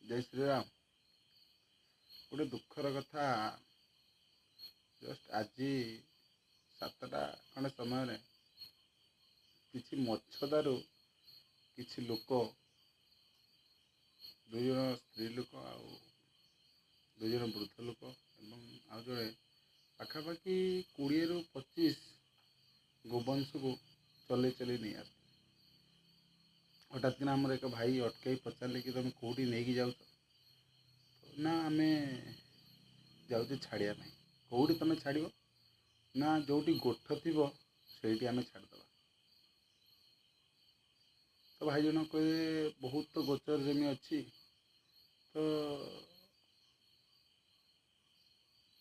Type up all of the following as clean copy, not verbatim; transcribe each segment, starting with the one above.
जय श्री राम। गोटे दुखर कथा जस्ट आज 7टा खंडे समय किसी मच्छदारू किसी लोक 2 जन स्त्री लोक आउ 2 जन वृद्ध लोक आउ जड़े पाखापाखि 20 ରୁ 25 गोवंश को चल चल नहीं आस हठात कि आमर एक भाई अटकई पचारे कि तुम कौटी नहीं जाऊ ना आम जाऊे छाड़िया कौटी तुम छाड़ ना जो गोठ थी से आम छाड़द तो भाई जन कहे बहुत तो गोचर जमी अच्छी तो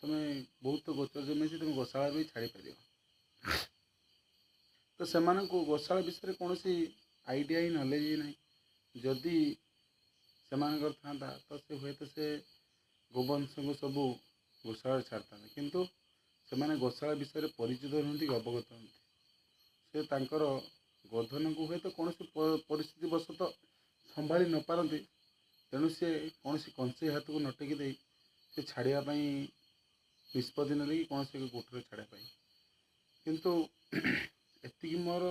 तुम्हें बहुत तो गोचर जमी अच्छी तुम गोशाला भी छाड़ी पार तो से गोशाला विषय कौन सी आइडिया ही नॉलेज ही ना जदि से था तो से हुए तो से गोवंश को सब गोशाला छाड़ता किंतु से गोशाला विषय परिचित नुहति अवगत नुहति से गोधन को हुए तो कौन परिस्थिति बशतः संभाली न पारती तेणु सी कौन कंसे हाथ को नटेकी दे से छाड़ापी निष्पत्ति ना कि कौन से गोठर छाड़ापी किंतु एति मोर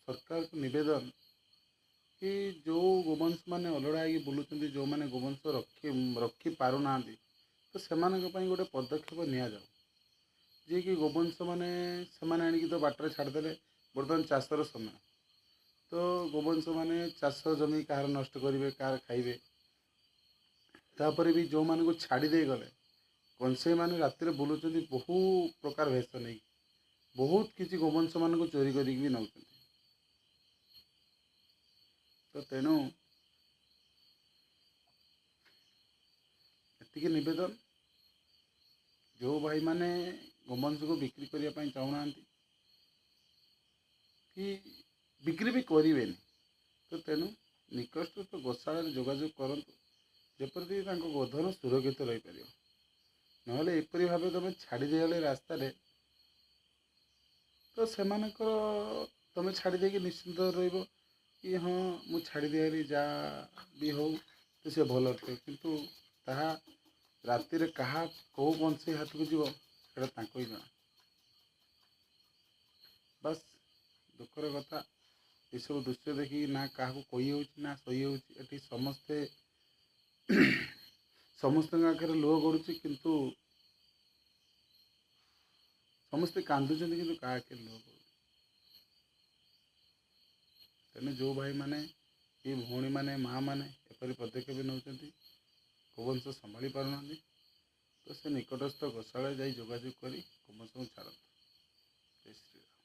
सरकार को निवेदन कि जो गोवंश मैंने अलड़ा हो बुलूँ जो मैंने गोवंश रखी पार ना तो से गोटे पदक्षेप नि जाऊ जी कि गोवंश मैंने आणिक तो बाटर छाड़दे बर्तमान चाषर समय तो गोवंश मैंने चाष जमी कहार नष्ट करेंगे कहार खाइबे तापर भी जो मान को छाड़ी दे गले कंसे मैंने रातिर बुलूँ बहु प्रकार भेष नहीं बहुत किसी गोवंश मान को चोरी कर नौ तो तेणु एतिकी निवेदन जो भाई माने गोवंश को बिक्री करने चाहूना कि बिक्री भी करें तो तेणु निकट तो गोशाला जोगाजोग करूँ जपरि गोधन सुरक्षित रही पार ना एपरी भाव तुम छाड़ीदे रास्त तो से तुम छाड़दे कि निश्चिंत रही कि हाँ मुझे छाड़ी दिया जहाँ भी हो तो सी भल थे किंतु ताहा रातिर कहा कौ बंशी हाथ को जीव ही जना बस दुखर कथा ये सब दृश्य देखी ना क्या कही हो ना सही होती समस्ते समस्त आखिर लुह गड़ुची किंतु समस्ते कांदुच कि क्या आखिर लुह गड़ू तेने जो भाई माने ये भौणी माने माँ माने एपरी पदक्षेप नौ गोवंश संभाली पारना तो से निकटस्थ गोशाला जाई जोगाजोग करी गोवंश को छाड़त। जय श्री राम।